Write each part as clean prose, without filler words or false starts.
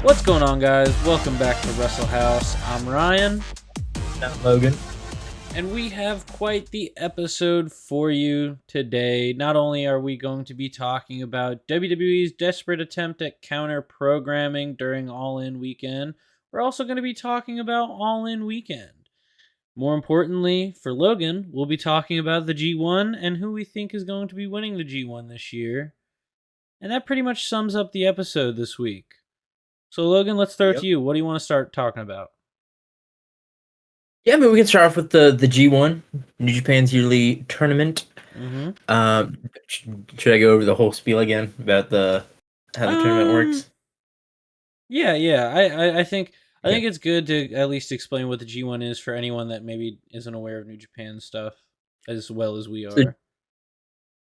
What's going on, guys? Welcome back to Wrestle House. I'm Ryan. I'm Logan. And we have quite the episode for you today. Not only are we going to be talking about WWE's desperate attempt at counter programming during All In weekend, we're also going to be talking about All In weekend. More importantly, for Logan, we'll be talking about the G1 and who we think is going to be winning the G1 this year. And that pretty much sums up the episode this week. So, Logan, let's start with you. What do you want to start talking about? Yeah, I mean, we can start off with the G1, New Japan's yearly tournament. Mm-hmm. Should I go over the whole spiel again about how the tournament works? Yeah. I think it's good to at least explain what the G1 is for anyone that maybe isn't aware of New Japan stuff as well as we are.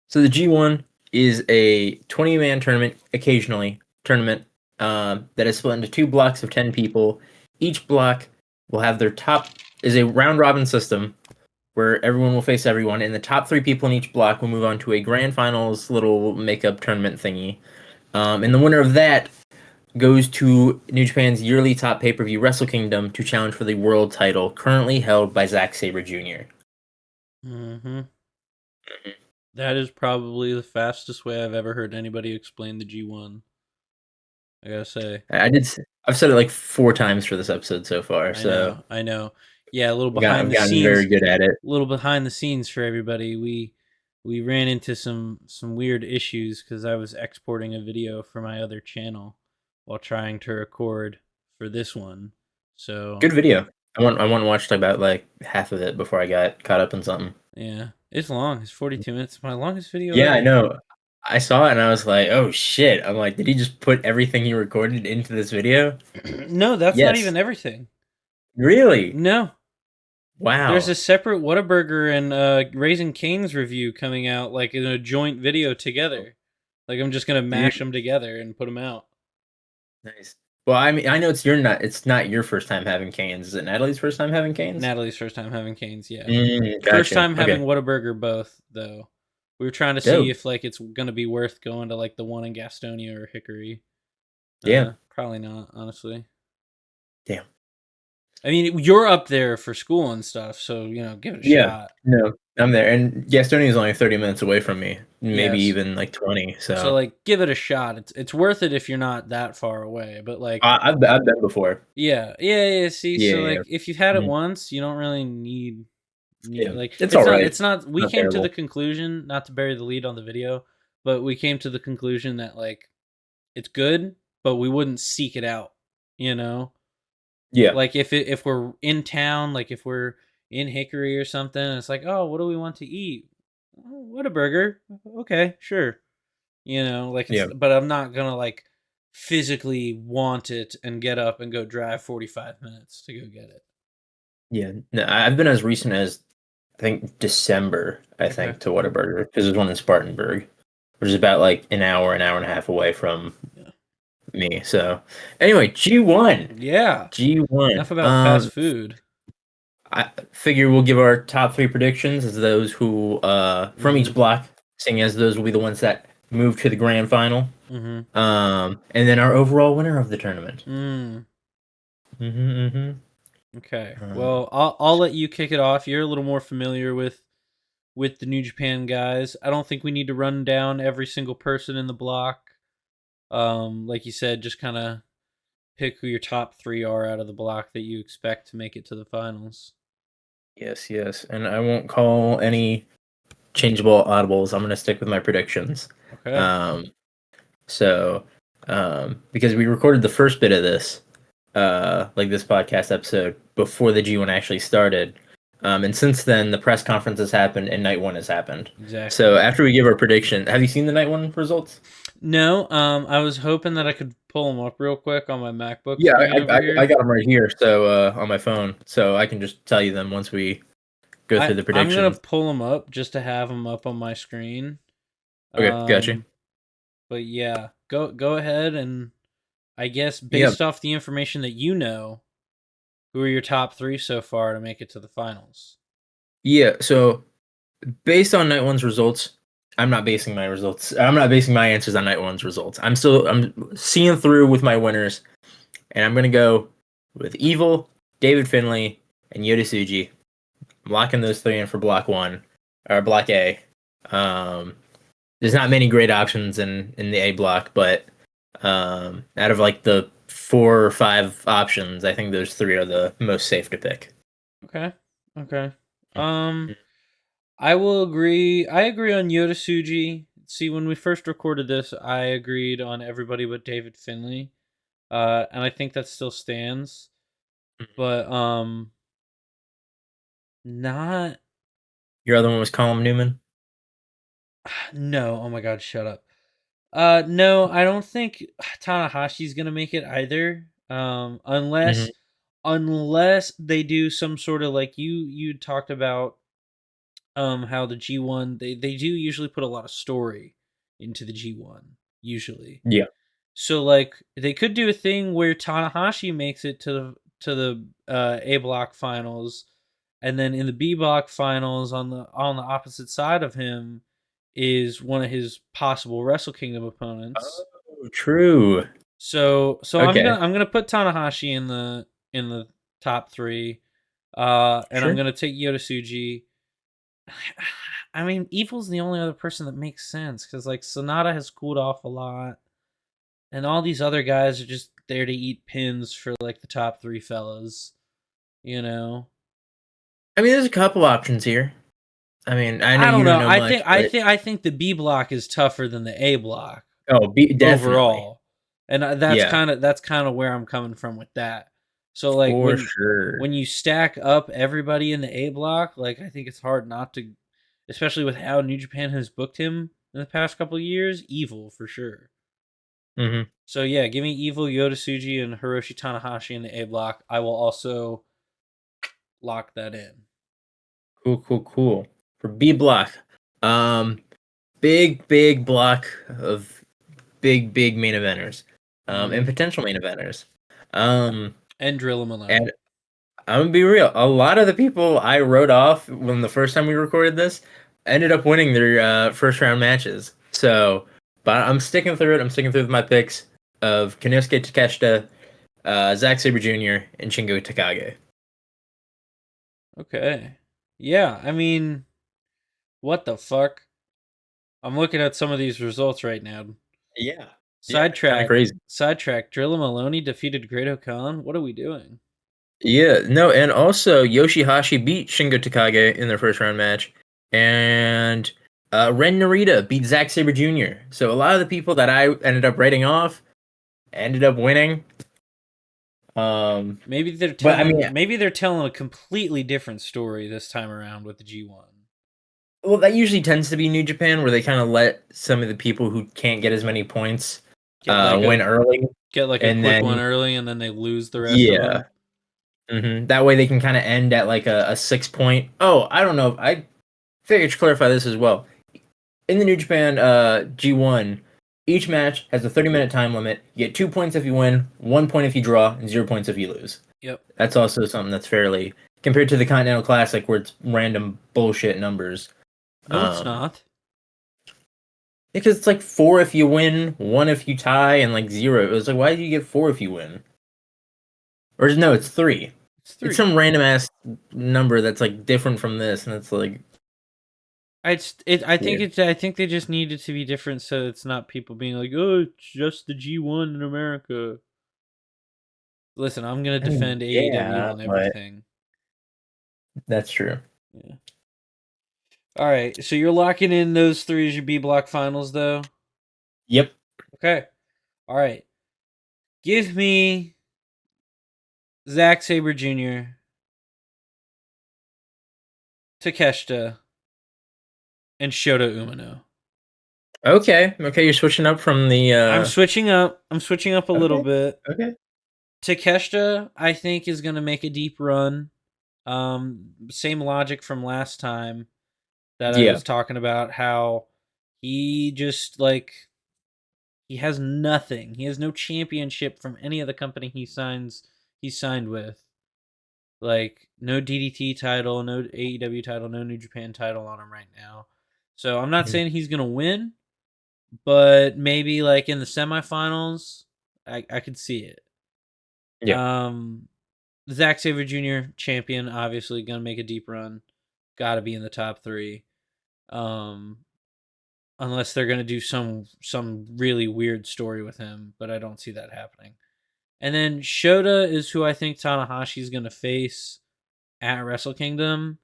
So the G1 is a 20-man tournament, that is split into two blocks of 10 people. Each block will have is a round-robin system where everyone will face everyone, and the top three people in each block will move on to a grand finals little makeup tournament thingy. And the winner of that goes to New Japan's yearly top pay-per-view Wrestle Kingdom to challenge for the world title, currently held by Zack Sabre Jr. Mm-hmm. That is probably the fastest way I've ever heard anybody explain the G1. I gotta say. I've said it like 4 times for this episode so far. I know. Yeah, a little I've gotten very good at it. A little behind the scenes for everybody. We ran into some weird issues because I was exporting a video for my other channel while trying to record for this one. So good video. I want to watch about like half of it before I got caught up in something. Yeah, it's long. It's 42 minutes. My longest video. Yeah, ever. I know. I saw it and I was like, "Oh shit!" I'm like, "Did he just put everything he recorded into this video?" No, that's not even everything. Really? No. Wow. There's a separate Whataburger and Raising Cane's review coming out, like in a joint video together. Like I'm just gonna mash them together and put them out. Nice. Well, I mean, I know it's not your first time having canes. Is it Natalie's first time having canes? Natalie's first time having canes, yeah. Gotcha. First time having Whataburger both, though. We were trying to see if like it's gonna be worth going to like the one in Gastonia or Hickory. Yeah. Probably not, honestly. Damn. I mean, you're up there for school and stuff, so give it a shot. No, I'm there, and Gastonia is only 30 minutes away from me, maybe even like 20. So like, give it a shot. It's worth it if you're not that far away. But like, I've been before. Yeah. See, so like, if you've had it once, you don't really need like it's all right. It's not. We came to the conclusion, not to bury the lead on the video, but we came to the conclusion that like, it's good, but we wouldn't seek it out. Yeah. Like if we're in town, like if we're in Hickory or something, it's like, oh, what do we want to eat? Oh, Whataburger. Okay, sure. But I'm not gonna like physically want it and get up and go drive 45 minutes to go get it. Yeah, no, I've been as recent as I think December. I think to Whataburger because there's one in Spartanburg, which is about like an hour and a half away from me. So anyway, G1. Yeah. G1. Enough about fast food. I figure we'll give our top 3 predictions as those who from each block, seeing as those will be the ones that move to the grand final. And then our overall winner of the tournament. Okay. Well, I'll let you kick it off. You're a little more familiar with the New Japan guys. I don't think we need to run down every single person in the block. Like you said, just kind of pick who your top 3 are out of the block that you expect to make it to the finals. Yes. And I won't call any changeable audibles. I'm going to stick with my predictions. Okay. Because we recorded the first bit of this, like this podcast episode, before the G1 actually started. And since then, the press conference has happened and Night 1 has happened. Exactly. So after we give our prediction, have you seen the Night 1 results? No. I was hoping that I could pull them up real quick on my MacBook. Yeah, I got them right here. So on my phone, so I can just tell you them once we go through the predictions. I'm gonna pull them up just to have them up on my screen. Okay, gotcha. But yeah, go ahead, and I guess based off the information that you know, who are your top 3 so far to make it to the finals? Yeah, so based on Night 1's results, I'm not basing my answers on Night 1's results. I'm seeing through with my winners. and I'm gonna go with Evil, David Finlay, and Yoda Tsuji. I'm locking those three in for block one or block A. Um, there's not many great options in the A block, but out of like the 4 or 5 options, I think those three are the most safe to pick. Okay. Okay. Um, I will agree. I agree on Yoda Tsuji. See, when we first recorded this, I agreed on everybody but David Finlay. And I think that still stands. But not Your other one was Colin Newman. no. Oh my God, shut up. No, I don't think Tanahashi's gonna make it either. Hmm. Unless they do some sort of like you talked about how the G1 they do usually put a lot of story into the G1 usually. Yeah. So like they could do a thing where Tanahashi makes it to the A block finals, and then in the B block finals on the opposite side of him is one of his possible Wrestle Kingdom opponents. Oh, true. So Okay. I'm gonna put Tanahashi in the top three, and I'm Sure. gonna take Yota Tsuji. I mean, Evil's the only other person that makes sense because like Sonata has cooled off a lot, and all these other guys are just there to eat pins for like the top three fellas, you know. I mean, there's a couple options here. I mean, I know I don't you don't know. know much, but I think the B block is tougher than the A block definitely. overall, and Yeah, that's kind of where I'm coming from with that. So like for sure. when you stack up everybody in the A block, like I think it's hard not to, especially with how New Japan has booked him in the past couple of years. Evil for sure. Hmm. So yeah, give me Evil, Yota Tsuji, and Hiroshi Tanahashi in the A block. I will also lock that in. Cool, cool, cool. For B block, um, big block of big main eventers, and Mm-hmm. potential main eventers. Um, And Drilla Maloney. and I'm gonna be real. A lot of the people I wrote off when the first time we recorded this ended up winning their first round matches. So, but I'm sticking through it. I'm sticking through with my picks of Konosuke Takeshita, Zack Sabre Jr., and Shingo Takagi. Okay. Yeah, I mean, what the fuck? I'm looking at some of these results right now. Yeah, yeah, it's kind of Sidetrack. crazy. Sidetrack. Drilla Maloney defeated Great Khan. What are we doing? Yeah, no, and also Yoshihashi beat Shingo Takagi in their first round match, and Ren Narita beat Zack Sabre Jr. So a lot of the people that I ended up writing off ended up winning. Um, but I mean, Maybe they're telling a completely different story this time around with the G1. well, that usually tends to be New Japan, where they kind of let some of the people who can't get as many points Get like win a early, quick and one then early and then they lose the rest of yeah, them. that way they can kind of end at like a 6 point. Oh, I don't know. I figured to clarify this as well. In the New Japan G1, each match has a 30-minute time limit. You get 2 points if you win, 1 point if you draw, and 0 points if you lose. Yep. That's also something that's fairly compared to the Continental Classic, where it's random bullshit numbers. No, it's Um, not. because it's like 4 if you win, 1 if you tie, and like 0. It was like, why do you get 4 if you win? Or no, it's 3. It's It's three. some random ass number that's like different from this, and it's like I think weird. it's I think they just need it to be different so it's not people being like, "Oh, it's just the G1 in America." Listen, I'm going to I mean, defend AEW yeah, on but everything. that's true. Yeah. All right. So you're locking in those three as your B block finals though? Yep. Okay. All right. Give me Zack Sabre Jr., Takeshita, and Shota Umino. Okay. Okay, you're switching up from the I'm switching up. I'm switching up a little okay. bit. Okay. Takeshita, I think, is going to make a deep run. Same logic from last time that I Yeah. was talking about how he just like he has nothing. He has no championship from any of the company he signed with. Like no DDT title, no AEW title, no New Japan title on him right now. So I'm not Mhm. saying he's gonna win, but maybe like in the semifinals, I could see it. Yeah. Zack Sabre Jr. champion, obviously gonna make a deep run. Got to be in the top 3. Um, unless they're gonna do some really weird story with him, but I don't see that happening. And then Shota is who I think Tanahashi's gonna face at Wrestle Kingdom.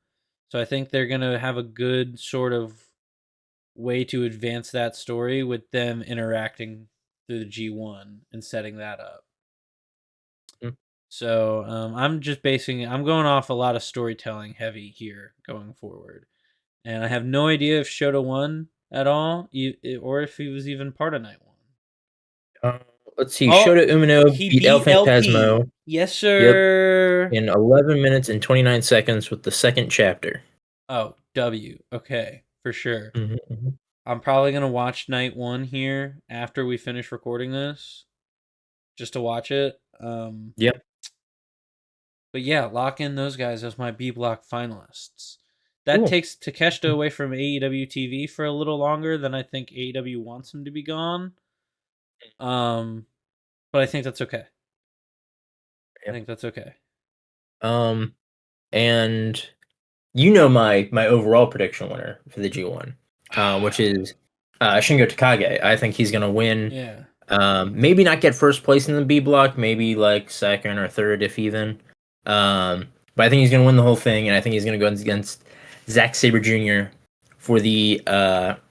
So I think they're gonna have a good sort of way to advance that story with them interacting through the G1 and setting that up. Mm. So I'm going off a lot of storytelling heavy here going forward. And I have no idea if Shota won at all, or if he was even part of night 1. Uh, let's see. Oh, Shota Umino he beat El beat LP. Phantasmo. Yes, Yep. sir. In 11 minutes and 29 seconds with the second chapter. Oh, W. Okay, for sure. Mm-hmm. I'm probably going to watch night 1 here after we finish recording this, just to watch it. Yep. But yeah, lock in those guys as my B block finalists. That Cool. takes Takeshita away from AEW TV for a little longer than I think AEW wants him to be gone. But I think that's okay. I Yep. think that's okay. And you know my overall prediction winner for the G1, which is Shingo Takagi. I think he's gonna win. Yeah. Maybe not get first place in the B block, maybe like second or third if even. But I think he's gonna win the whole thing, and I think he's gonna go against Zack Sabre Jr. for the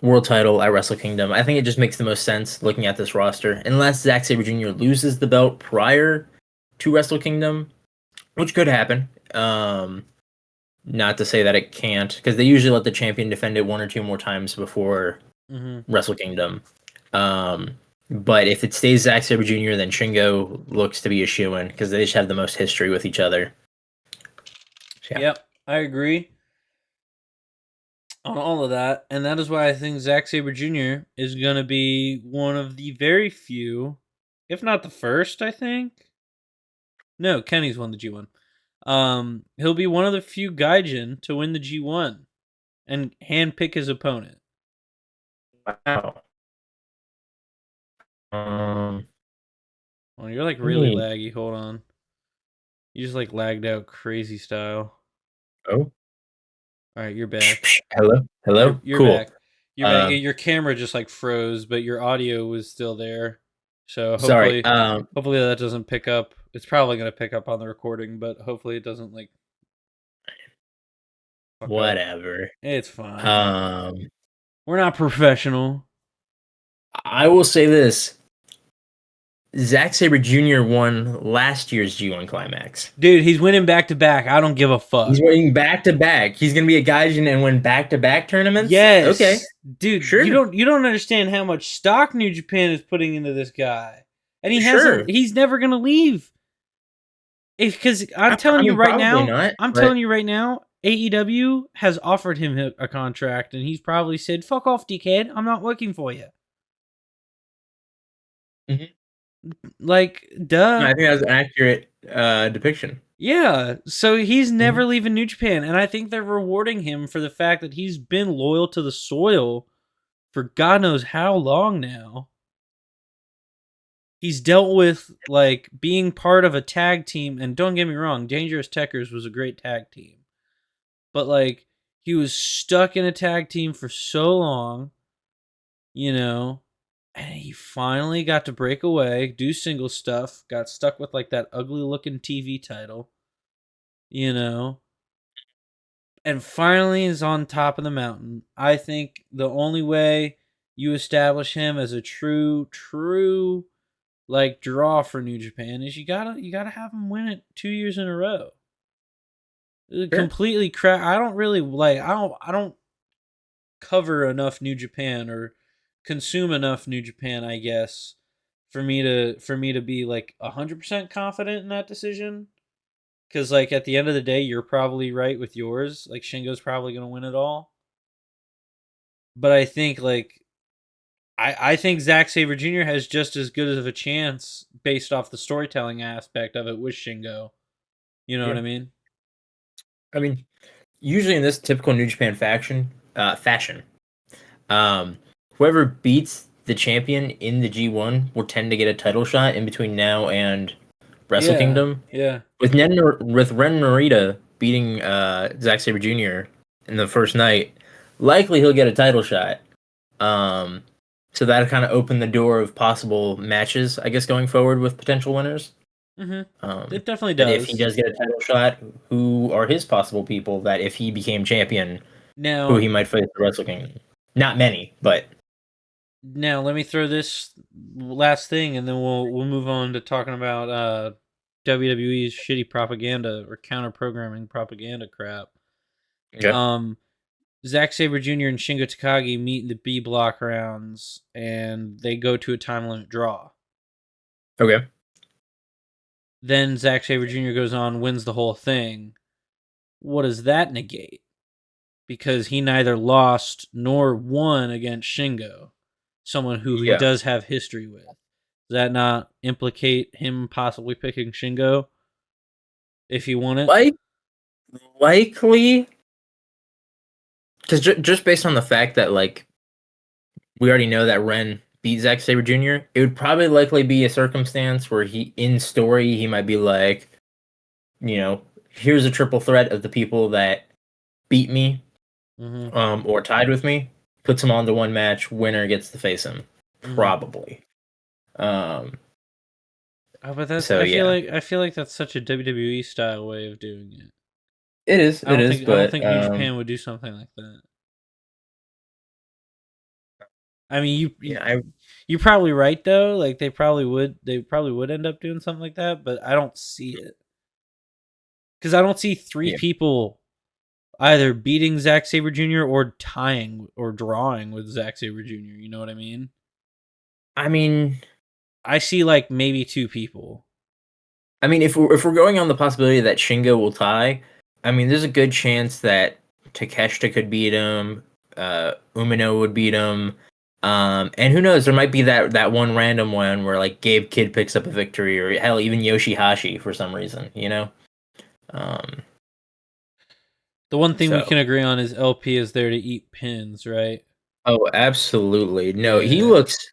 world title at Wrestle Kingdom. I think it just makes the most sense looking at this roster, unless Zack Sabre Jr. loses the belt prior to Wrestle Kingdom, which could happen. Not to say that it can't, because they usually let the champion defend it 1 or 2 more times before Wrestle Kingdom. But if it stays Zack Sabre Jr., then Shingo looks to be a shoo-in because they just have the most history with each other. So, yeah. Yep, I agree on all of that, and that is why I think Zack Sabre Jr. is going to be one of the very few, if not the first, I think. No, Kenny's won the G1. He'll be one of the few Gaijin to win the G1 and handpick his opponent. Wow. Oh, you're like really laggy. Hold on. You just like lagged out crazy style. Oh. All right, you're back. Hello. You're Cool. back. You're back. Your camera just like froze, but your audio was still there. So hopefully, hopefully that doesn't pick up. It's probably gonna pick up on the recording, but hopefully it doesn't like. Whatever. It's fine. We're not professional. I will say this. Zack Sabre Jr. won last year's G1 Climax. Dude, he's winning back to back. I don't give a fuck. He's winning back to back. He's gonna be a Gaijin and win back to back tournaments. Yes. Okay. Dude, sure. You don't understand how much stock New Japan is putting into this guy, and he's never gonna leave. Because I'm telling you right now, AEW has offered him a contract, and he's probably said, "Fuck off, dickhead. I'm not working for you." Mm-hmm. Like, duh. I think that's an accurate depiction. Yeah, so he's never leaving New Japan, and I think they're rewarding him for the fact that he's been loyal to the soil for God knows how long now. He's dealt with, like, being part of a tag team, and don't get me wrong, Dangerous Tekkers was a great tag team. But, like, he was stuck in a tag team for so long, you know, and he finally got to break away, do single stuff, got stuck with, like, that ugly-looking TV title, you know, and finally is on top of the mountain. I think the only way you establish him as a true like draw for New Japan is you gotta have him win it 2 years in a row. Sure. Completely crap. I don't cover enough New Japan or consume enough New Japan, I guess, for me to be like 100% confident in that decision. Because, like, at the end of the day, you're probably right with yours. Like, Shingo's probably going to win it all. But I think, like, I think Zack Sabre Jr. has just as good of a chance based off the storytelling aspect of it with Shingo. You know what I mean? I mean, usually in this typical New Japan fashion, whoever beats the champion in the G1 will tend to get a title shot in between now and Wrestle Yeah, Kingdom. yeah. With Ren Narita beating Zack Sabre Jr. in the first night, likely he'll get a title shot. Um, so that kind of opened the door of possible matches, I guess, going forward with potential winners. It definitely But if he does. does get a title shot, who are his possible people that if he became champion, who Now, he might face at Wrestle Kingdom? Not many, but let me throw this last thing, and then we'll move on to talking about WWE's shitty propaganda or counter programming propaganda crap. okay, Um, Zack Sabre Jr. and Shingo Takagi meet in the B block rounds, and they go to a time limit draw. okay. Then Zack Sabre Jr. goes on, wins the whole thing. What does that negate? Because he neither lost nor won against Shingo, someone who he Yeah, does have history with. Does that not implicate him possibly picking Shingo if he won it? like likely because just based on the fact that like we already know that Ren beat Zack Sabre Jr., it would probably likely be a circumstance where he, in story, he might be like, here's a triple threat of the people that beat me, Mm-hmm. or tied with me, puts them onto one match, winner gets to face him, Mm-hmm. probably. Um, Oh, but that's so yeah, I feel like that's such a WWE style way of doing it. it is, I don't but think New Japan would do something like that. I mean, yeah, I you're probably right though. Like they probably would end up doing something like that, but I don't see it because I don't see three yeah, people either beating Zack Sabre Jr. or tying or drawing with Zack Sabre Jr. You know what I mean? I mean, I see like maybe two people. if we're going on the possibility that Shingo will tie, I mean, there's a good chance that Takeshita could beat him. Umino would beat him. And who knows? There might be that one random one where like Gabe Kidd picks up a victory, or hell, even Yoshihashi for some reason. Um, The one thing we so can agree on is LP is there to eat pins, right? oh, absolutely no. He Yeah. looks,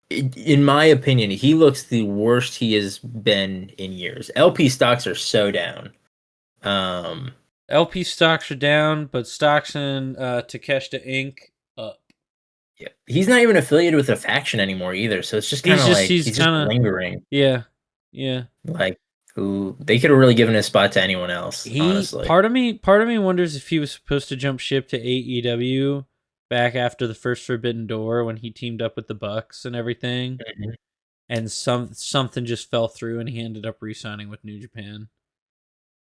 in my opinion, he looks the worst he has been in years. LP stocks are so down. Um, LP stocks are down, but stocks in Takeshita Inc. up. Yeah. He's not even affiliated with a faction anymore either, so it's just kind of like He's he's just kind of lingering. yeah, yeah. Like, ooh, they could have really given a spot to anyone else, He honestly. part of me wonders if he was supposed to jump ship to AEW back after the first Forbidden Door when he teamed up with the Bucks and everything, Mhm. and something just fell through and he ended up re-signing with New Japan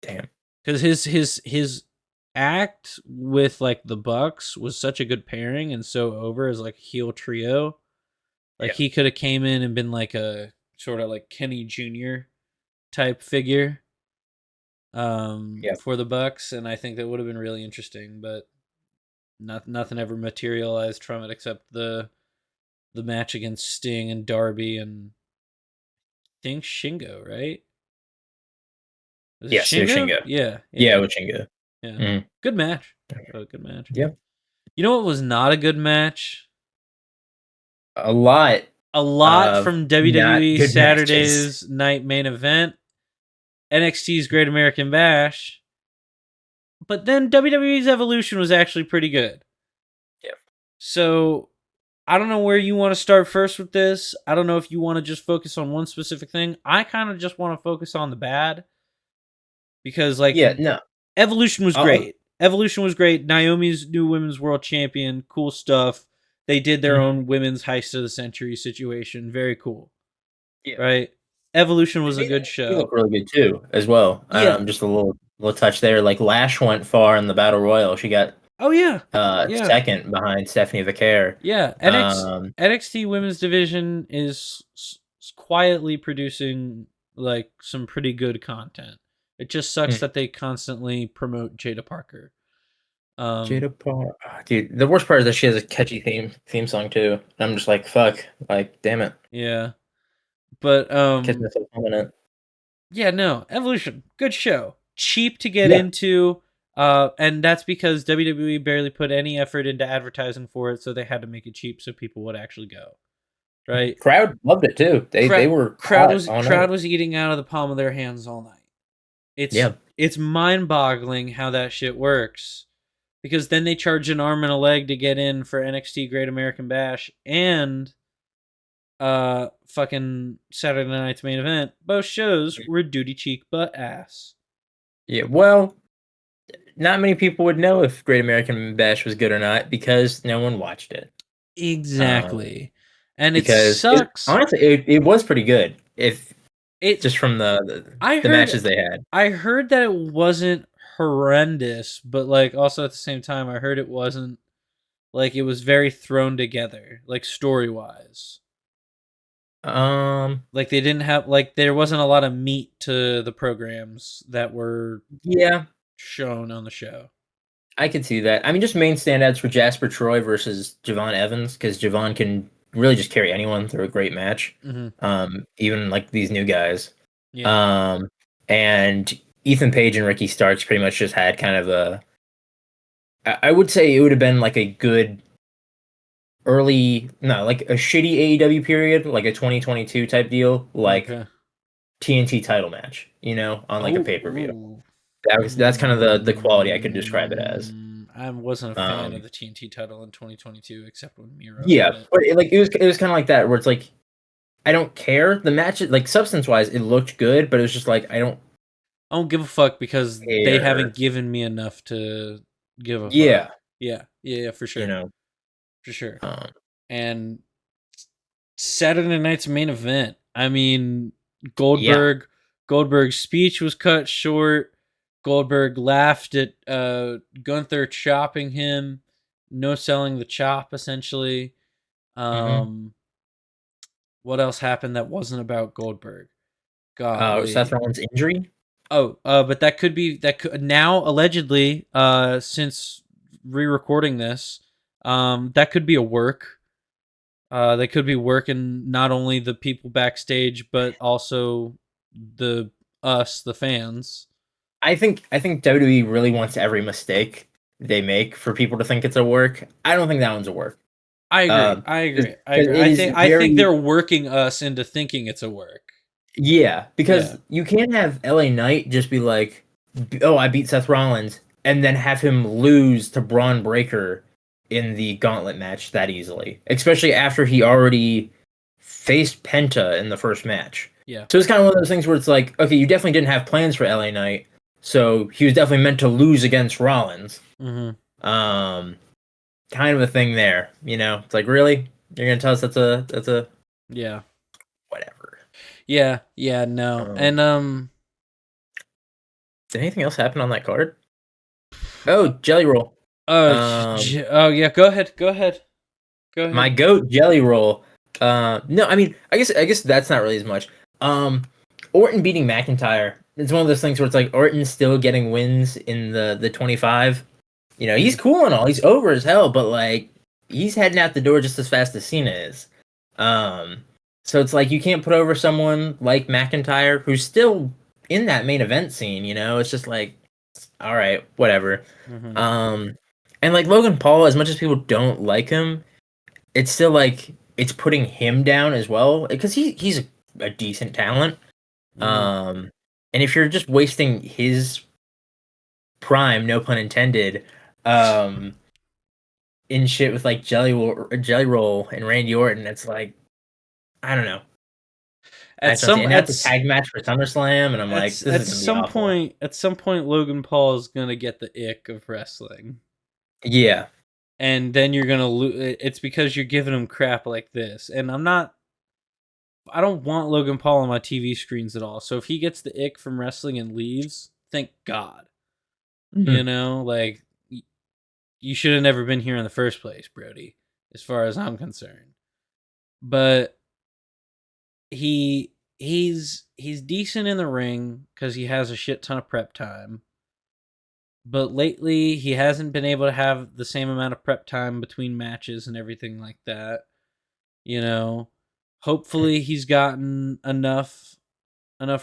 Damn. because his act with like the Bucks was such a good pairing and so over as like a heel trio. Like Yeah. he could have came in and been like a sort of like Kenny Jr. type figure Yeah. for the Bucks, and I think that would have been really interesting, but nothing ever materialized from it except the match against Sting and Darby and I think Shingo, right? Was it Yes, Shingo? Yoshinga. Yeah, Yeah, yeah, Yoshinga. yeah. Mm. Good match. Good match. Yeah. You know what was not a good match? A lot A lot of from not WWE good matches. Saturday's night main event, NXT's Great American Bash, but then WWE's Evolution was actually pretty good. Yeah. So I don't know where you want to start first with this. I don't know if you want to just focus on one specific thing. I kind of just want to focus on the bad because like Yeah, no. Evolution was I'll, great. Evolution was great. Naomi's new women's world champion. Cool stuff. They did their mhm. own women's heist of the century situation. Very cool. Yeah. Right? Evolution was And a good they look show. really good too, as well. Yeah. Just a little touch there. Like Lash went far in the battle royal. She got Oh yeah. Yeah. second behind Stephanie Vaquer. Yeah. Um, NXT women's division is quietly producing like some pretty good content. It just sucks mm, that they constantly promote Jada Parker. Jada Park, dude. The worst part is that she has a catchy theme song too. I'm just like, fuck, like, damn it, Yeah. But catch myself humming it. yeah, no, Evolution, good show. Cheap to get Yeah, into, and that's because WWE barely put any effort into advertising for it, so they had to make it cheap so people would actually go. right? Crowd loved it too. They were Crowd hot was all crowd night. was eating out of the palm of their hands all night. It's Yeah. it's mind-boggling how that shit works. Because then they charge an arm and a leg to get in for NXT Great American Bash and fucking Saturday Night's Main Event. Both shows were duty cheek butt ass. Yeah. Well, not many people would know if Great American Bash was good or not because no one watched it. Exactly. And it Because it sucks. honestly it was pretty good if It just from the I the heard matches they had. I heard that it wasn't horrendous, but like also at the same time I heard it wasn't like it was very thrown together, like story-wise. Um, Like they didn't have like there wasn't a lot of meat to the programs that were yeah, shown on the show. I could see that. I mean, just main standouts were Jasper Troy versus Javon Evans because Javon can really just carry anyone through a great match. Mhm. Even like these new guys. Yeah. Um, and Ethan Page and Ricky Starks pretty much just had kind of a. I would say it would have been like a good early, no, like a shitty AEW period, like a 2022 type deal, like Okay. TNT title match, on like a Oh, pay per view. ooh. That's kind of the quality I could describe it as. I wasn't a fan of Um, the TNT title in 2022, except when Miro yeah, had it. but it was kind of like that where it's like I don't care the match like substance wise it looked good, but it was just like I don't I don't give a fuck because they care. haven't given me enough to give a fuck. Yeah, Yeah, for you sure, know. for sure. Um, And Saturday night's main event. I mean, yeah. Goldberg's speech was cut short. Goldberg laughed at Gunther chopping him, no selling the chop essentially. Mm-hmm. Um, what else happened that wasn't about Goldberg? Seth Golly. Rollins' injury. Oh, but that could be that could now allegedly since re-recording this, that could be a work. They could be working not only the people backstage but also the the fans. I think WWE really wants every mistake they make for people to think it's a work. I don't think that one's a work. I agree. Um, I agree. I because agree. it is I think very they're working us into thinking it's a work. yeah. Yeah. Because you can't have LA Knight just be like, "Oh, I beat Seth Rollins," and then have him lose to Braun Breaker in the Gauntlet match that easily, especially after he already faced Penta in the first match. Yeah. So it's kind of one of those things where it's like, okay, you definitely didn't have plans for LA Knight, so he was definitely meant to lose against Rollins. Mhm. Um, kind of a thing there, It's like, really, you're gonna tell us that's a Yeah. whatever. Yeah. Yeah, no. Um, And did anything else happen on that card? Oh, Jelly Roll. oh yeah, go ahead. Go ahead. Go My ahead. goat Jelly Roll. No, I mean, I guess that's not really as much. Um, Orton beating McIntyre. It's one of those things where it's like Orton's still getting wins in the 25. He's Mhm. cool and all. He's over as hell, but like he's heading out the door just as fast as Cena is. Um, so it's like you can't put over someone like McIntyre who's still in that main event scene. It's just like, all right, whatever. Mhm. Um, and like Logan Paul, as much as people don't like him, it's still like it's putting him down as well because he's a decent talent. Mhm. Um, and if you're just wasting his prime, no pun intended, um, in shit with like Jelly Roll and Randy Orton, it's like I don't know. I At just don't see. some And now it's a tag match for SummerSlam, and I'm like, this is gonna be awful. at some point Logan Paul is going to get the ick of wrestling. Yeah. And then you're going to lose. It's because you're giving him crap like this. And I don't want Logan Paul on my TV screens at all. So if he gets the ick from wrestling and leaves, thank God. Mhm. Like you should have never been here in the first place, Brody, as far as I'm concerned. But he's decent in the ring cuz he has a shit ton of prep time. But lately he hasn't been able to have the same amount of prep time between matches and everything like that. You know, hopefully he's gotten enough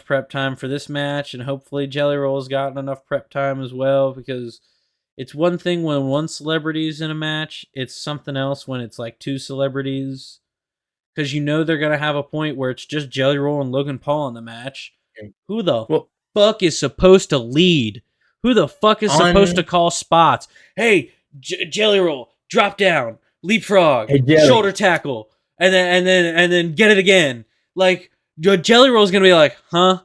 prep time for this match, and hopefully Jelly Roll's gotten enough prep time as well, because it's one thing when one celebrity's in a match, it's something else when it's like two celebrities, because you know they're gonna have a point where it's just Jelly Roll and Logan Paul in the match. Who the Well, fuck is supposed to lead? Who the fuck is supposed to call spots? Hey, Jelly Roll, drop down, leapfrog, hey Jelly. shoulder tackle, and then get it again. Like Jelly Roll's gonna be like, huh?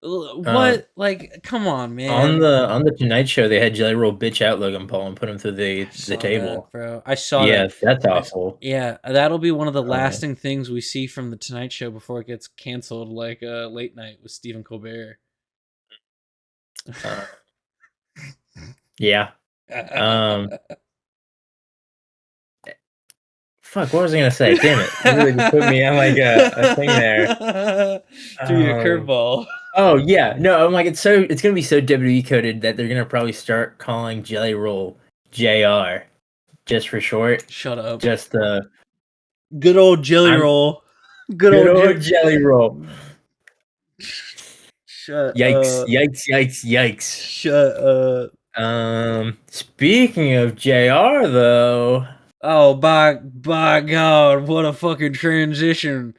What? Like, come on, man. On the Tonight Show, they had Jelly Roll bitch out Logan Paul and put him through the table. That, bro. I saw Yeah, that. that's awful. Yeah, that'll be one of the lasting things we see from the Tonight Show before it gets canceled, like Late Night with Stephen Colbert. Yeah. Fuck, what was I gonna say? Damn it! You really just put me on like a thing there. Threw you a curveball. Oh yeah, no, I'm like it's gonna be so WWE coded that they're gonna probably start calling Jelly Roll JR, just for short. Shut up. Just the good old Jelly Roll. Good old Jelly Roll. Shut yikes! up. Yikes! Shut up. Speaking of JR though. Oh, by God, what a fucking transition.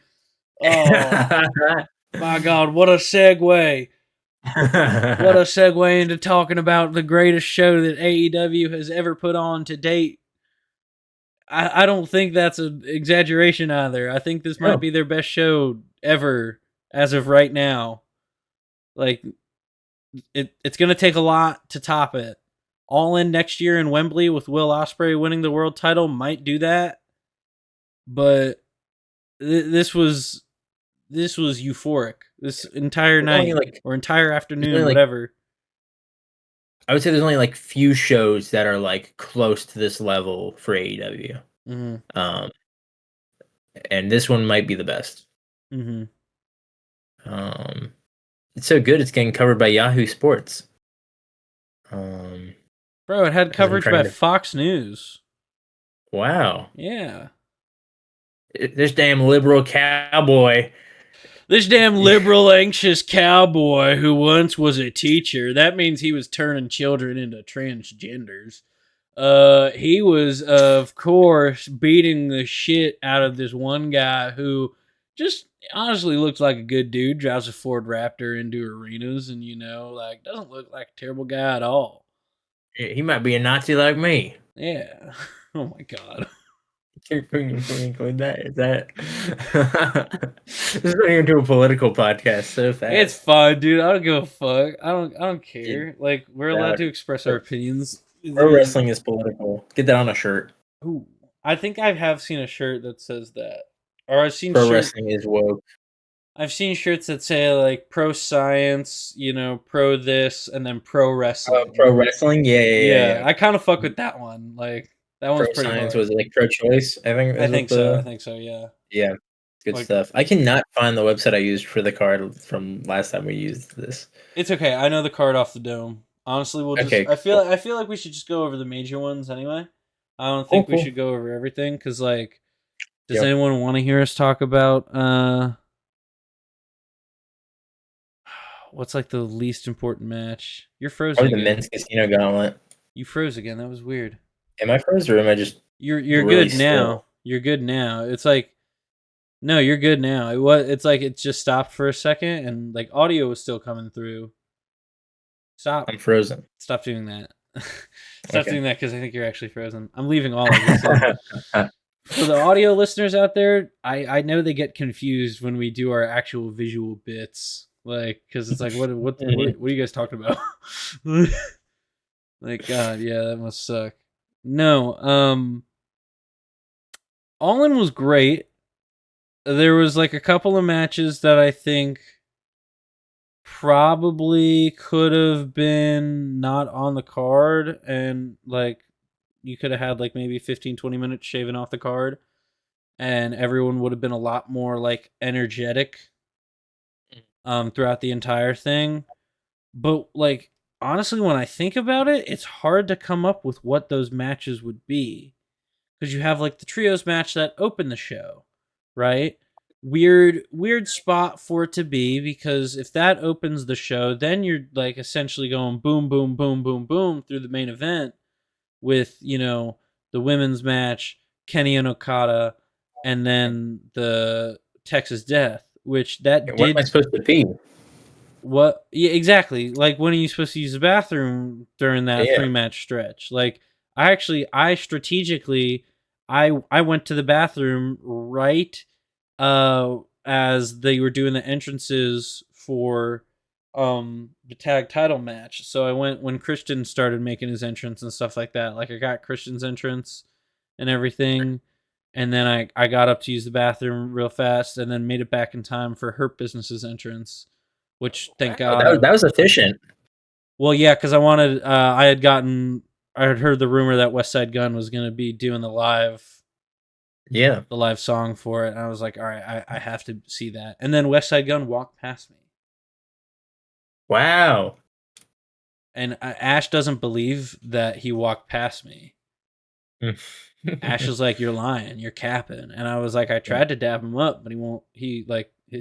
Oh, my God, what a segue. What a segue into talking about the greatest show that AEW has ever put on to date. I don't think that's an exaggeration either. I think this might be their best show ever as of right now. Like, it's going to take a lot to top it. All In next year in Wembley with Will Ospreay winning the world title might do that, but this was euphoric. This entire night or entire afternoon, whatever. I would say there's only like few shows that are like close to this level for AEW. Mm-hmm. And this one might be the best. Mm-hmm. It's so good it's getting covered by Yahoo Sports. Bro, it had coverage by Fox News. Wow. Yeah. This damn liberal cowboy. This damn liberal, anxious cowboy who once was a teacher. That means he was turning children into transgenders. He was, of course, beating the shit out of this one guy who just honestly looks like a good dude, drives a Ford Raptor into arenas, and, like, doesn't look like a terrible guy at all. He might be a Nazi like me. Yeah. Oh my God. Include that. Is that? This is turning into a political podcast so fast. It's fine, dude. I don't give a fuck. I don't care. Dude, like, we're allowed to express our opinions. Pro wrestling is political. Get that on a shirt. Ooh, I think I have seen a shirt that says that, or I've seen pro wrestling is woke. I've seen shirts that say like pro science, pro this, and then pro wrestling. Pro wrestling, yeah. I kind of fuck with that one. Like that one's pretty science. hard. Was it like pro choice? I think so. I think so. Yeah. Yeah. Good stuff. I cannot find the website I used for the card from last time we used this. It's okay. I know the card off the dome. Honestly, we'll just. Okay, I feel like we should just go over the major ones anyway. I don't think we should go over everything because, like, does anyone want to hear us talk about what's like the least important match? You're frozen. Or the men's casino gauntlet. You froze again. That was weird. Am I frozen or am I just? You're really good now. You're good now. It's like. No, you're good now. It's like it just stopped for a second and like audio was still coming through. Stop. I'm frozen. Stop doing that. Stop doing that because I think you're actually frozen. I'm leaving all of this in. For the audio listeners out there, I know they get confused when we do our actual visual bits. Like, because it's like, what are you guys talking about? Like, God, yeah, that must suck. No, All In was great. There was like a couple of matches that I think probably could have been not on the card, and like you could have had like maybe 15-20 minutes shaving off the card and everyone would have been a lot more like energetic throughout the entire thing. But like honestly, when I think about it, it's hard to come up with what those matches would be, because you have like the trios match that opened the show, right? Weird spot for it to be, because if that opens the show, then you're like essentially going boom, boom, boom, boom, boom through the main event with, the women's match, Kenny and Okada, and then the Texas Death, which that What am I did supposed to be? what? Yeah, exactly. Like, when are you supposed to use the bathroom during that Yeah. 3 match stretch? Like, I strategically, I went to the bathroom right as they were doing the entrances for the tag title match. So I went when Christian started making his entrance and stuff like that. Like, I got Christian's entrance and everything, and then I got up to use the bathroom real fast and then made it back in time for Hurt Business's entrance, which thank Wow, God that was efficient. well, yeah, because I had heard the rumor that West Side Gun was going to be doing Yeah. the live song for it, and I was like, all right, I have to see that. And then West Side Gun walked past me, Wow. and Ash doesn't believe that he walked past me. Ash is like, "You're lying, you're capping," and I was like, I tried to dab him up, but he won't. He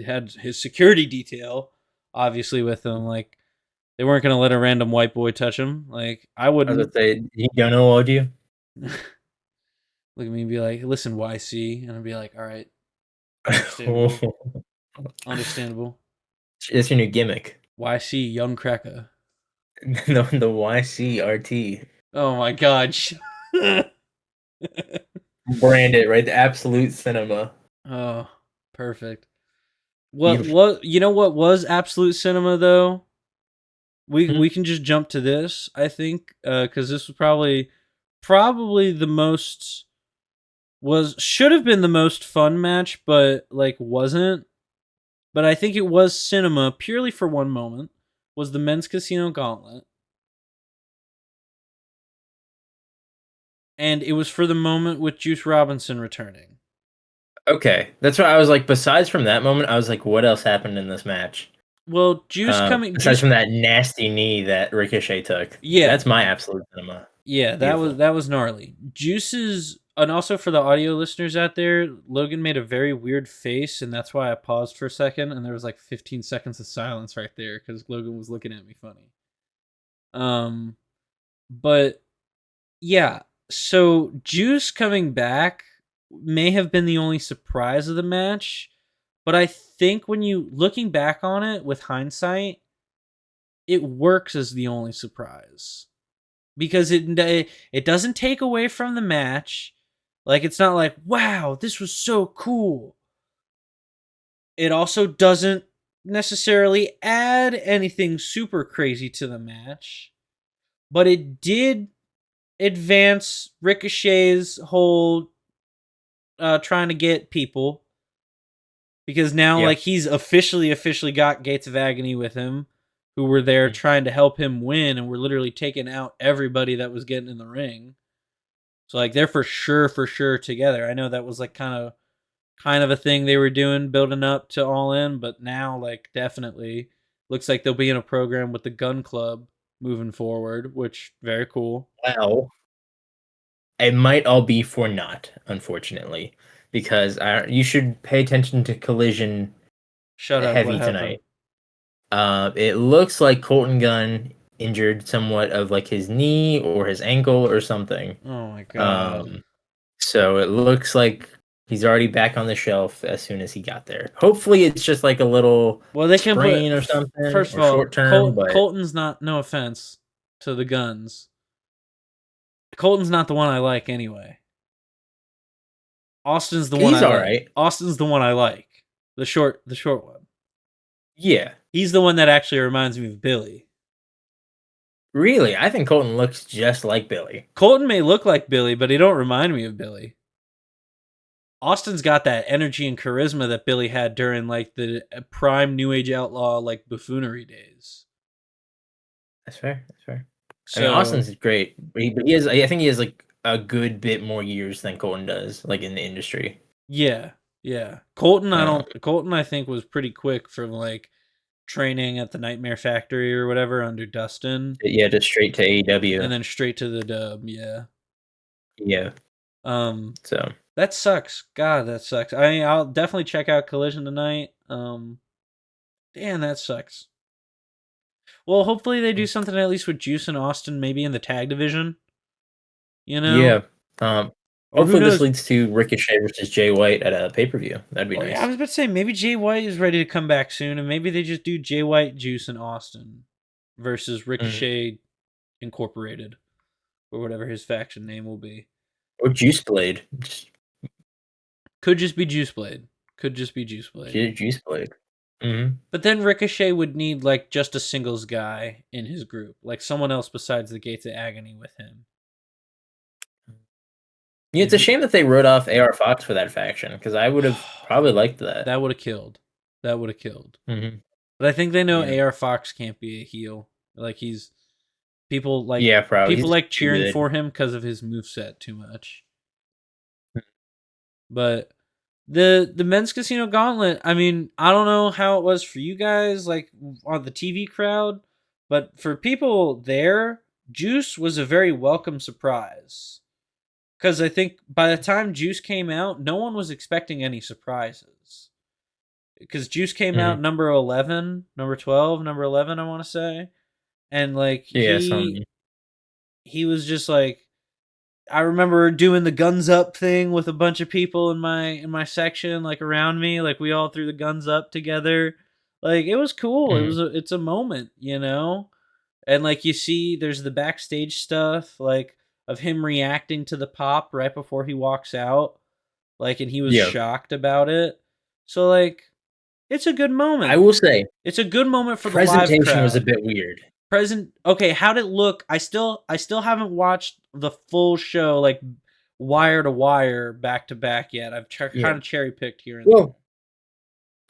had his security detail, obviously, with him. Like, they weren't gonna let a random white boy touch him. Like, I I was gonna wouldn't. say, he don't know you. Look at me and be like, "Listen, YC," and I'd be like, "All right, understandable, understandable." It's your new gimmick. YC, young cracker. The YCRT. Oh my god. Brand it, right? The absolute cinema. Oh, perfect. Beautiful. You know what was absolute cinema though? Hmm? We can just jump to this, I think, because this was probably the most was should have been the most fun match, but like wasn't. But I think it was cinema purely for one moment. Was the men's casino gauntlet, and it was for the moment with Juice Robinson returning. Okay. That's what I was like. Besides from that moment, I was like, what else happened in this match? Well, Aside from that nasty knee that Ricochet took. Yeah, That's my absolute cinema. yeah, Beautiful. that was gnarly. Juice's, and also for the audio listeners out there, Logan made a very weird face, and that's why I paused for a second, and there was like 15 seconds of silence right there because Logan was looking at me funny. Um, but yeah, so Juice coming back may have been the only surprise of the match, but I think when you looking back on it with hindsight, it works as the only surprise because it doesn't take away from the match. Like, it's not like, wow, this was so cool. It also doesn't necessarily add anything super crazy to the match, but it did advance Ricochet's whole trying to get people, because now, Yeah. like, he's officially got Gates of Agony with him, who were there Mm. trying to help him win, and were literally taking out everybody that was getting in the ring. So, like, they're for sure together. I know that was like kind of a thing they were doing building up to All In, but now, like, definitely looks like they'll be in a program with the Gun Club moving forward, which very cool. Well, it might all be for naught, unfortunately, because you should pay attention to Collision Shut up, what heavy happened? tonight. It looks like Colton Gunn injured somewhat of like his knee or his ankle or something. Oh my god. Um, so it looks like he's already back on the shelf as soon as he got there. Hopefully, it's just like a little Well, they can sprain put or something first of or all, short term, but Colton's not, no offense to the Guns. Colton's not the one I like anyway. Austin's the one he's I all like. right. Austin's the one I like. The short one. Yeah, He's the one that actually reminds me of Billy. really, I think Colton looks just like Billy. Colton may look like Billy, but he don't remind me of Billy. Austin's got that energy and charisma that Billy had during like the prime New Age Outlaw like buffoonery days. That's fair. That's fair. I mean, So Austin's great, but he has. I think he has like a good bit more years than Colton does, like in the industry. yeah, yeah. Colton, Um, Colton, I think was pretty quick from like training at the Nightmare Factory or whatever under Dustin, yeah, just straight to AEW. and then straight to the dub. Yeah. Yeah. Um, So that sucks. God, that sucks. I mean, I'll definitely check out Collision tonight. Damn, that sucks. Well, hopefully they do something at least with Juice and Austin, maybe in the tag division. You know? yeah. Um, Or who Hopefully, this knows? leads to Ricochet versus Jay White at a pay-per-view. That'd be Oh yeah, I nice. was about to say maybe Jay White is ready to come back soon, and maybe they just do Jay White, Juice, and Austin versus Mhm. Ricochet Incorporated, or whatever his faction name will be. Or Juice Blade. Could just be Juice Blade. Could just be Juice Blade. Juice Blade. Hmm. But then Ricochet would need like just a singles guy in his group, like someone else besides the Gates of Agony with him. Yeah, And it's a who shame that they wrote off AR Fox for that faction because I would have probably liked that. that would have killed. That would have killed. Hmm. But I think they know Yeah. AR Fox can't be a heel. Like he's people like Yeah, probably. people He's like too cheering good. for him because of his moveset too much. But the men's casino gauntlet, I mean, I don't know how it was for you guys, like on the TV crowd, but for people there, Juice was a very welcome surprise. Because I think by the time Juice came out, no one was expecting any surprises. Because Juice came Hmm. out number 11, number 12, number 11, I want to say. And like Yeah, he was just like, I remember doing the guns up thing with a bunch of people in my section, like around me, like we all threw the guns up together. Like it was cool. mhm. It's a moment, And like you see, there's the backstage stuff, like of him reacting to the pop right before he walks out, like, and he was Yeah. shocked about it. So like, it's a good I moment. will say, It's a good moment for the live presentation was a crowd. bit weird. Okay, how'd it look? I still haven't watched the full show, like wire to wire, back to back yet. I've Yeah. kind of cherry picked here and there. Well,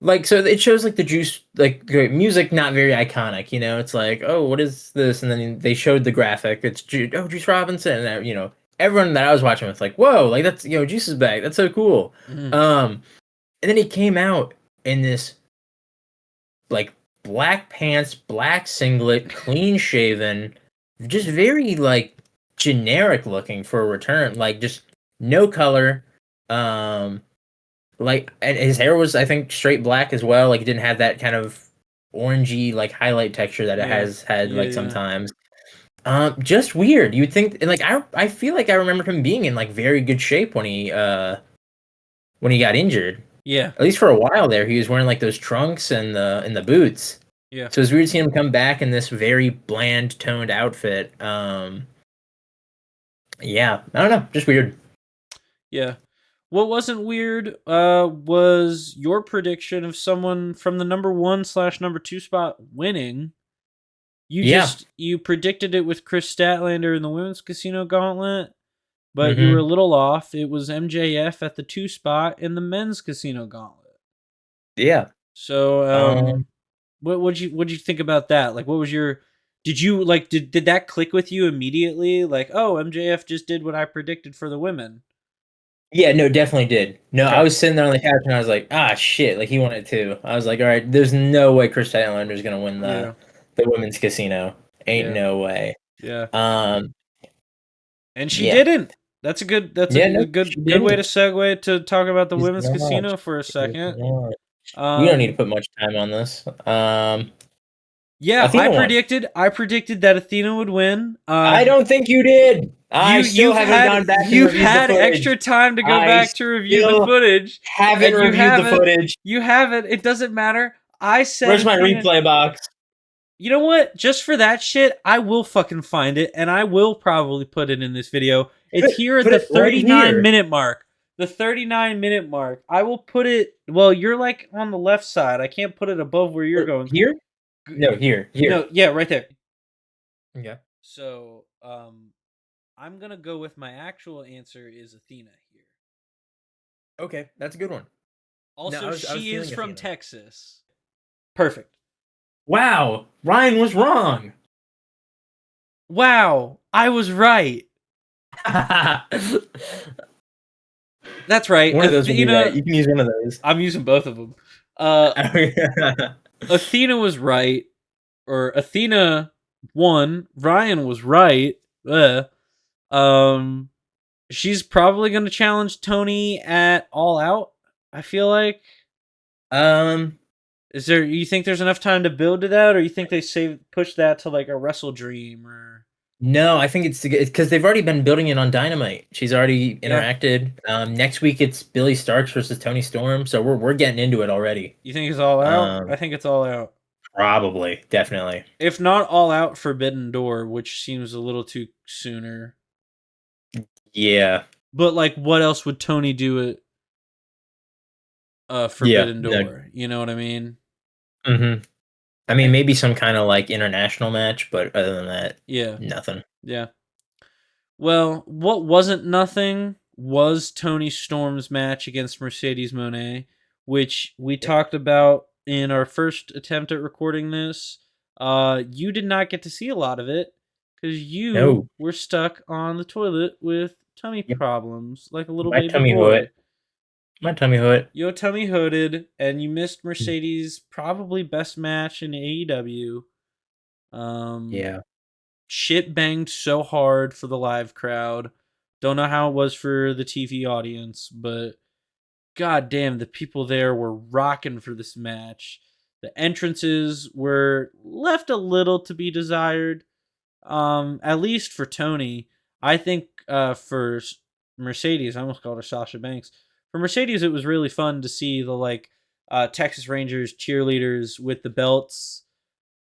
like, so it shows like the Juice, like great music, not very iconic. It's like, oh, what is this? And then they showed the graphic. It's Juice Robinson, and everyone that I was watching was like, whoa, like that's Juice is back. That's so cool. Mhm. And then he came out in this like black pants, black singlet, clean shaven, just very like generic looking for a return. Like just no color. Um, like and his hair was I think straight black as well. Like it didn't have that kind of orangey like highlight texture that it Yeah, has had yeah, like yeah, sometimes. Just weird. You'd think and like I feel like I remember him being in like very good shape when he got injured. yeah, At least for a while there, he was wearing like those trunks and the boots. yeah, So it's weird seeing him come back in this very bland toned outfit. Yeah, I don't know, just weird. yeah. What wasn't weird was your prediction of someone from the number 1/number 2 spot winning. Yeah. You predicted it with Chris Statlander in the women's casino gauntlet, but you were a Mm-hmm. little off. It was MJF at the 2 spot in the men's casino gauntlet. Yeah. So, Um. what'd you think about that? Like, what was your? Did you like? Did that click with you immediately? Like, oh, MJF just did what I predicted for the women. Yeah. No, definitely did. No, I Okay. was sitting there on the couch and I was like, ah, shit. Like he won it too. I was like, all right, there's no way Chris Statlander is gonna win Yeah. the women's casino. Ain't Yeah. no way. Yeah. Um. And she Yeah. didn't. That's a good. That's a Yeah. No, good she good way to didn't. segue to talk about the She's women's not. casino for a She's second. not. We don't need to Um. put much time on this. Yeah, I Athena won. predicted. I predicted that Athena would win. I don't think you did. I still You've haven't had gone back and reviewed the extra footage. time to go I back to review the still footage, haven't and you reviewed the haven't. footage. You haven't. It doesn't matter. I said Where's my Athena. replay box? You know what? Just for that shit, I will fucking find it, and I will probably put it in this video. It's here at Put the it right 39 here. minute mark. The 39-minute mark. I will put it. Well, you're like on the left side. I can't put it above where you're going. Here? No, here. No, yeah, right there. Yeah. So, I'm gonna go with my actual answer is Athena here. Okay, that's a good one. Also, I was she is feeling from Athena. Texas. Perfect. Wow, Ryan was wrong. Wow, I was right. That's right. One of those will be right. Athena. You can use one of those. I'm using both of them. Athena was right, or Athena won. Ryan was right. Um, she's probably gonna challenge Tony at All Out. I feel like. um, You think there's enough time to build to that, or you think they push that to like a Wrestle Dream or? No, I think it's because they've already been building it on Dynamite. She's already Yeah. interacted. Next week it's Billy Starks versus Tony Storm, so we're getting into it already. You think it's all out? I Um, think it's all out. Probably, definitely. If not all out, Forbidden Door, which seems a little too sooner. Yeah, But like, what else would Tony do at yeah. Forbidden No. Door? You know what I mean? I mean, I, maybe some kind of like international match, but other than that, yeah, nothing. yeah. Well, what wasn't nothing was Tony Storm's match against Mercedes Moné, which we Yep. talked about in our first attempt at recording this. You did not get to see a lot of it because you No. were stuck on the toilet with tummy Yep. problems, like a little My baby tummy hurt. boy. My tummy hurt. Yo tummy hooded, and you missed Mercedes' probably best match in AEW. Um, Yeah. Shit banged so hard for the live crowd. Don't know how it was for the TV audience, but god damn, the people there were rocking for this match. The entrances were left a little to be desired. At least for Tony. I think for Mercedes, I almost called her Sasha Banks. For Mercedes, it was really fun to see the like Texas Rangers cheerleaders with the belts.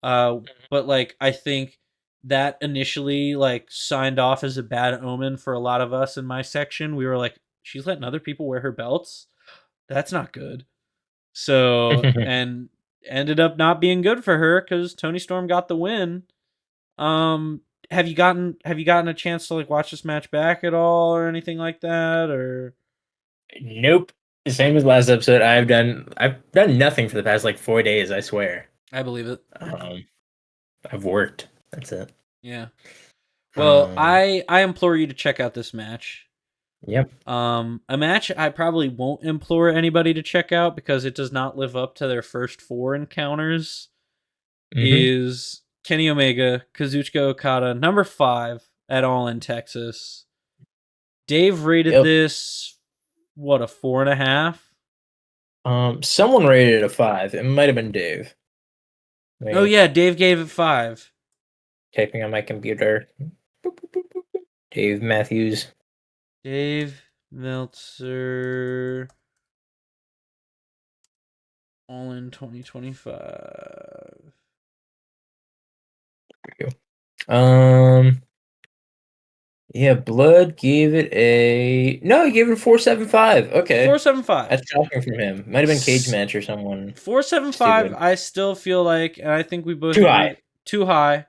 But like I think that initially like signed off as a bad omen for a lot of us in my section. We were like, she's letting other people wear her belts. That's not good. So and ended up not being good for her because Tony Storm got the win. Um, have you gotten a chance to like watch this match back at all or anything like that? Or Nope. Same as last episode. I've done nothing for the past like 4 days. I swear. I believe it. Um, I've worked. That's it. Yeah. Well, Um, I implore you to check out this match. yep. A match I probably won't implore anybody to check out because it does not live up to their first four encounters. Mm-hmm. Is Kenny Omega, Kazuchika Okada, number 5 at All In Texas. Dave rated Yep. this what, a 4.5? Someone rated it a 5. It might have been Dave. Oh Wait, yeah, Dave gave it 5. typing on my computer. Boop, boop, boop, boop, boop. Dave Matthews. Dave Meltzer, All In 2025. There we go. Yeah, Blood gave it a no. He gave it a 4.75. Okay, 475. that's shocking from him. Might have been Cage Match or someone 475, stupid. I still feel like, and I think we both Too high. agreed, too high.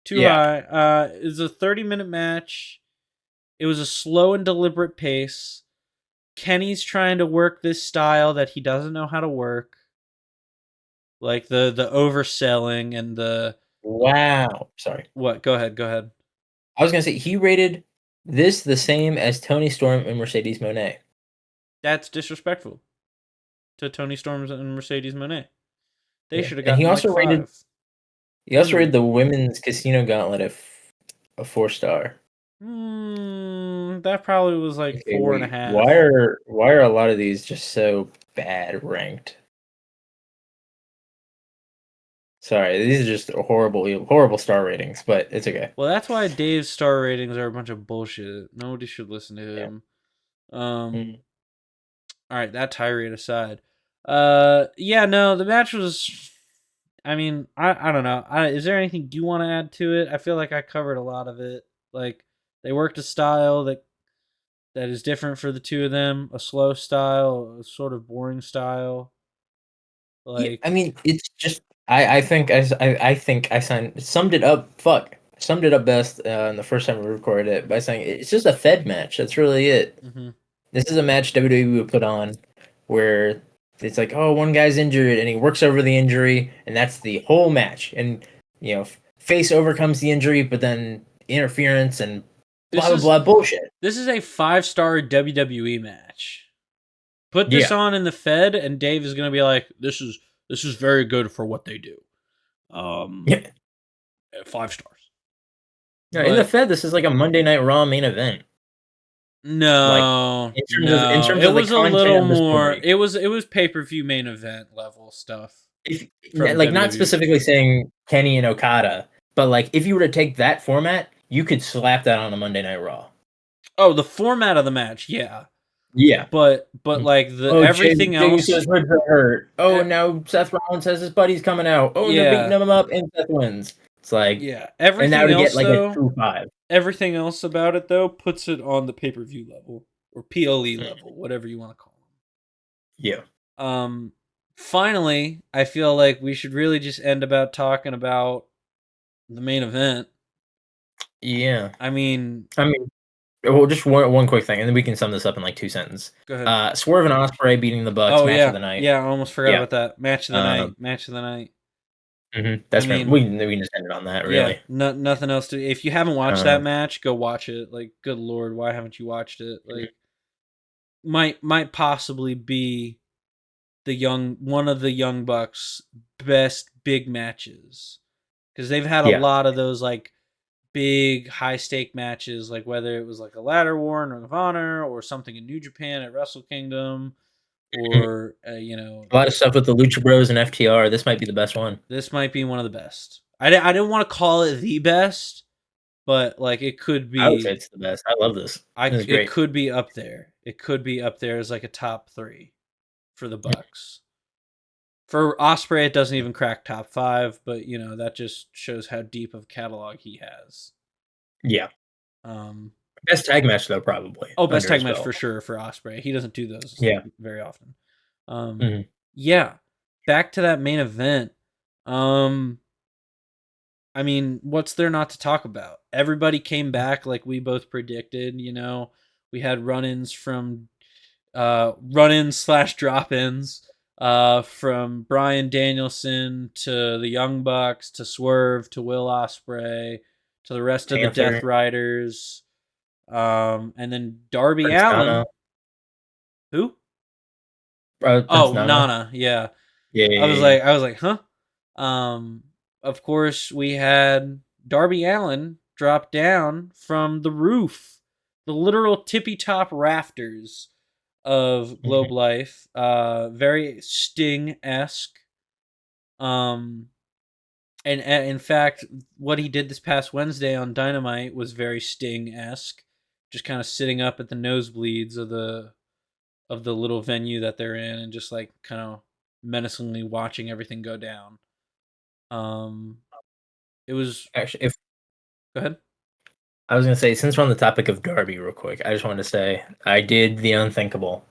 Too Yeah. high. It's a 30-minute match. It was a slow and deliberate pace. Kenny's trying to work this style that he doesn't know how to work. Like the overselling and the Wow. Sorry. what? Go ahead, go ahead. I was gonna say he rated this the same as Tony Storm and Mercedes Moné. That's disrespectful to Tony Storms and Mercedes Moné. They Yeah, should have and he gotten like also rated 5. he also rated Easily. the women's casino gauntlet a 4 star. That probably was like Okay, four and a wait. Why half. are why are a lot of these just so bad ranked? Sorry, these are just horrible star ratings, but it's okay. Well, that's why Dave's star ratings are a bunch of bullshit. Nobody should listen to Yeah. him. Mm. All right, that tirade aside. Yeah, no, the match was. I mean, I don't know. Is there anything you want to add to it? I feel like I covered a lot of it. Like they worked a style that is different for the two of them. A slow style, a sort of boring style. Yeah, Like, I mean, it's just I think I summed it up. Fuck, summed it up best in the first time we recorded it by saying it's just a Fed match. That's really it. mm-hmm. This is a match WWE would put on where it's like, oh, one guy's injured and he works over the injury, and that's the whole match. And face overcomes the injury, but then interference and this blah blah is blah bullshit. this is a 5-star WWE match. Put this Yeah. on in the Fed, and Dave is gonna be like, "This is very good for what they do." Um, Yeah. 5 stars. Yeah, in the But Fed, this is like a Monday Night Raw main event. Like no, in no, terms it of the was a content little of the more. story. It was pay-per-view main event level stuff If from like not WWE. specifically saying Kenny and Okada, but like if you were to take that format, you could slap that on a Monday Night Raw. Oh, the format of the match, yeah. Yeah. But like the Oh, everything Jey else, Uso's ribs are hurt. Oh, e- now Seth Rollins says his buddy's coming out. Oh, and they're beating yeah, him up, and Seth wins. It's like, yeah. and now Everything to get else like a though, true 5. everything else about it though puts it on the pay-per-view level or PLE Mm. level, whatever you want to call Yeah. them. Finally, I feel like we should really just end about talking about the main event. Yeah. I mean, Well, just one quick thing, and then we can sum this up in like 2 sentences. go ahead. Swerve and Ospreay beating the Bucks, Oh match of yeah, the night. yeah. I almost forgot Yeah. about that match of the night. Match of the night. I That's right. mean, We can just end it on that, yeah. really. Nothing else to. If you haven't watched Uh, that match, go watch it. Like, good lord, why haven't you watched it? Like, might possibly be one of the Young Bucks' best big matches because they've had a yeah. lot of those like big high stake matches, like whether it was like a ladder war in Ring of Honor or something in New Japan at Wrestle Kingdom, Mhm. or A lot of stuff with the Lucha Bros and FTR. This might be the best one. this might be one of the best. I didn't want to call it the best, but like it could I would say be. it's the best. I love this. This is It great. could be up there. It could be up there as like a top 3 for the Bucks. For Osprey, it doesn't even crack top 5, but that just shows how deep of catalog he has. Yeah. Um, Best tag match though, probably Best under tag his match belt. for sure for Osprey. He doesn't do those Yeah. very often. Mhm. Yeah. Back to that main event. I mean, what's there not to talk about? Everybody came back like we both predicted. We had run-ins from run-ins slash drop-ins from Bryan Danielson to the Young Bucks to Swerve to Will Ospreay to the rest of the Panther, Death Riders, and then Darby Prince Nana. Allin. Who? Prince Oh, Nana. Nana. Yeah. Yeah. I was like, huh? Of course, we had Darby Allin drop down from the roof, the literal tippy top rafters of Globe Mhm. Life. Very Sting esque. And in fact, what he did this past Wednesday on Dynamite was very Sting esque, just kind of sitting up at the nosebleeds of the little venue that they're in, and just like kind of menacingly watching everything go down. It was. Actually, if Go ahead. I was gonna say, since we're on the topic of Darby, real quick, I just wanted to say I did the unthinkable,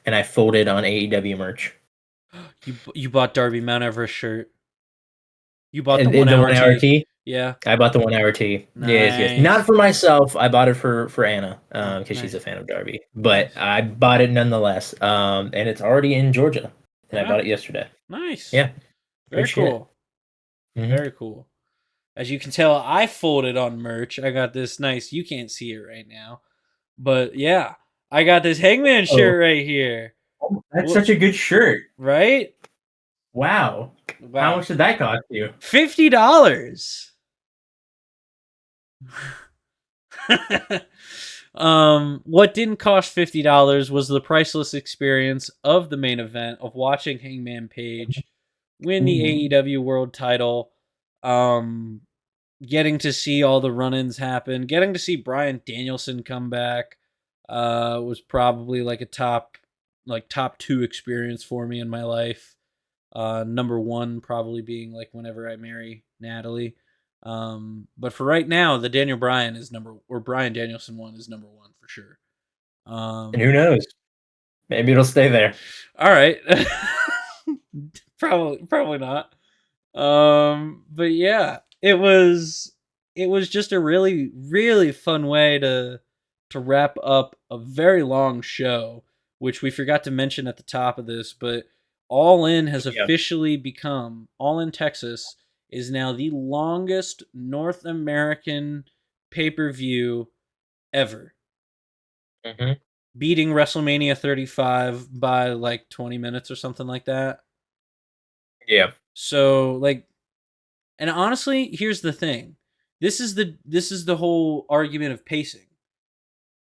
and I folded on AEW merch. You bought Darby Mount Everest shirt. You bought the And 1 the hour 1 hour tee. tee. Yeah. I bought the 1 hour tee. Yes, yes. Not Nice. for myself. I bought it for Anna, Oh, because she's a nice. fan of Darby. But Nice. I bought it nonetheless. And it's already in Georgia, and I Ah, bought it yesterday. nice. Yeah, good Very shit. cool. Mhm. Very cool. As you can tell, I folded on merch. I got this nice. You can't see it right now, but yeah, I got this Hangman Oh, shirt right here. that's What? such a good shirt. Right? Wow. How Wow. much did that cost you? $50. What didn't cost $50 was the priceless experience of the main event of watching Hangman Page win the Ooh. AEW World Title. Getting to see all the run-ins happen, getting to see Bryan Danielson come back, was probably like a top 2 experience for me in my life. Number 1 probably being like whenever I marry Natalie. But for right now, the Bryan Danielson one is number 1 for sure. And who knows? Maybe it'll stay there. All right. Probably not. But yeah, it was just a really really fun way to wrap up a very long show, which we forgot to mention at the top of this, but All In has Yeah. officially become All In Texas is now the longest North American pay-per-view ever, Mhm. beating WrestleMania 35 by like 20 minutes or something like that. Yeah. So like, and honestly, here's the thing. This is the whole argument of pacing.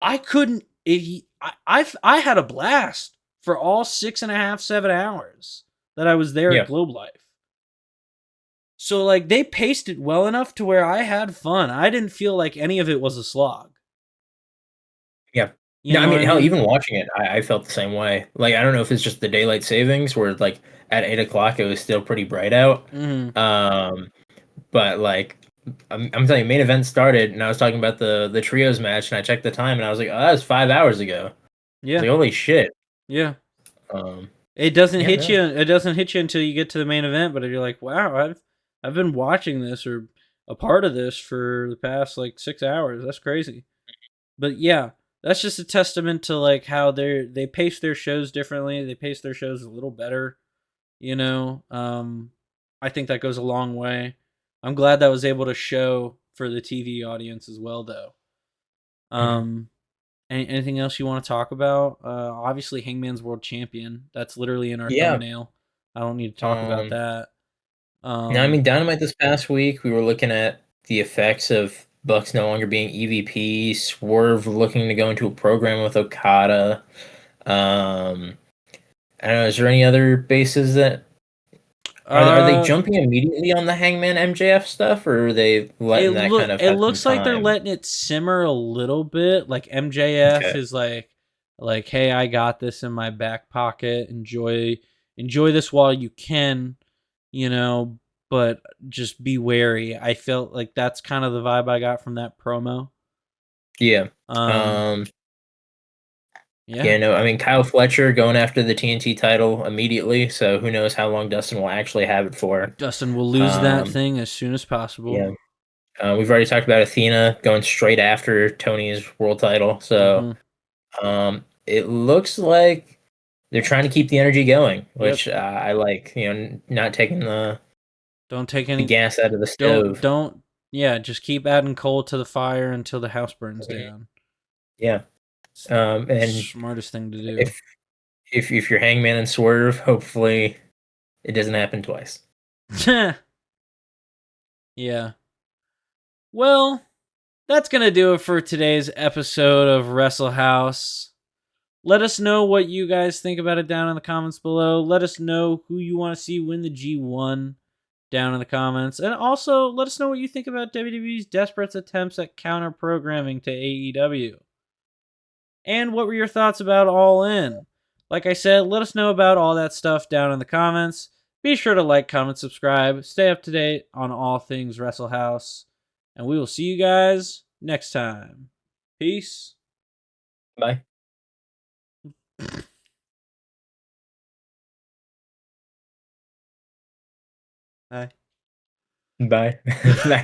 I couldn't. I had a blast for all 6.5, 7 hours that I was there at Yeah. Globe Life. So like they paced it well enough to where I had fun. I didn't feel like any of it was a slog. Yeah. You No, I know what mean, I hell, mean? even watching it, I felt the same way. Like, I don't know if it's just the daylight savings, where like at 8 o'clock it was still pretty bright out. Mm-hmm. Um, but like, I'm telling you, main event started, and I was talking about the trios match, and I checked the time, and I was like, oh, that was 5 hours ago. I was Yeah. like, holy shit. Yeah. Um, It doesn't yeah, hit no, you. It doesn't hit you until you get to the main event. But if you're like, wow, I've been watching this or a part of this for the past like 6 hours. That's crazy. But yeah, that's just a testament to like how they pace their shows differently. They pace their shows a little better. You know, I think that goes a long way. I'm glad that was able to show for the TV audience as well, though. mhm. Um, anything else you want to talk about? Obviously, Hangman's world champion. That's literally in our Yeah. thumbnail. I don't need to talk about Um, that. no, I mean, Um, Dynamite this past week, we were looking at the effects of Bucks no longer being EVP, Swerve looking to go into a program with Okada. Um, I don't know. Is there any other bases that are they uh, jumping immediately on the Hangman MJF stuff, or are they letting that kind of it have some looks like they're time? letting it simmer a little bit. Like MJF Okay. is like, hey, I got this in my back pocket. Enjoy this while you can, you know, but just be wary. I felt like that's kind of the vibe I got from that promo. Yeah. Um, Um. yeah, Yeah. No. I mean, Kyle Fletcher going after the TNT title immediately. So who knows how long Dustin will actually have it for? Dustin will lose that Um. thing as soon as possible. Yeah. We've already talked about Athena going straight after Tony's world title. So Mm-hmm. it looks like they're trying to keep the energy going, Yep. which I like. Not taking Don't take the any. gas out of the Don't stove. don't. Yeah, just keep adding coal to the fire until the house burns Mhm. down. Yeah. It's the And smartest thing to do. if if you're Hangman and Swerve, hopefully it doesn't happen twice. Yeah. Well, that's gonna do it for today's episode of Wrestle House. Let us know what you guys think about it down in the comments below. Let us know who you want to see win the G1 down in the comments. And also, let us know what you think about WWE's desperate attempts at counter programming to AEW. And what were your thoughts about All In? Like I said, let us know about all that stuff down in the comments. Be sure to like, comment, subscribe. Stay up to date on all things Wrestle House. And we will see you guys next time. Peace. Bye. Bye. Bye. Bye.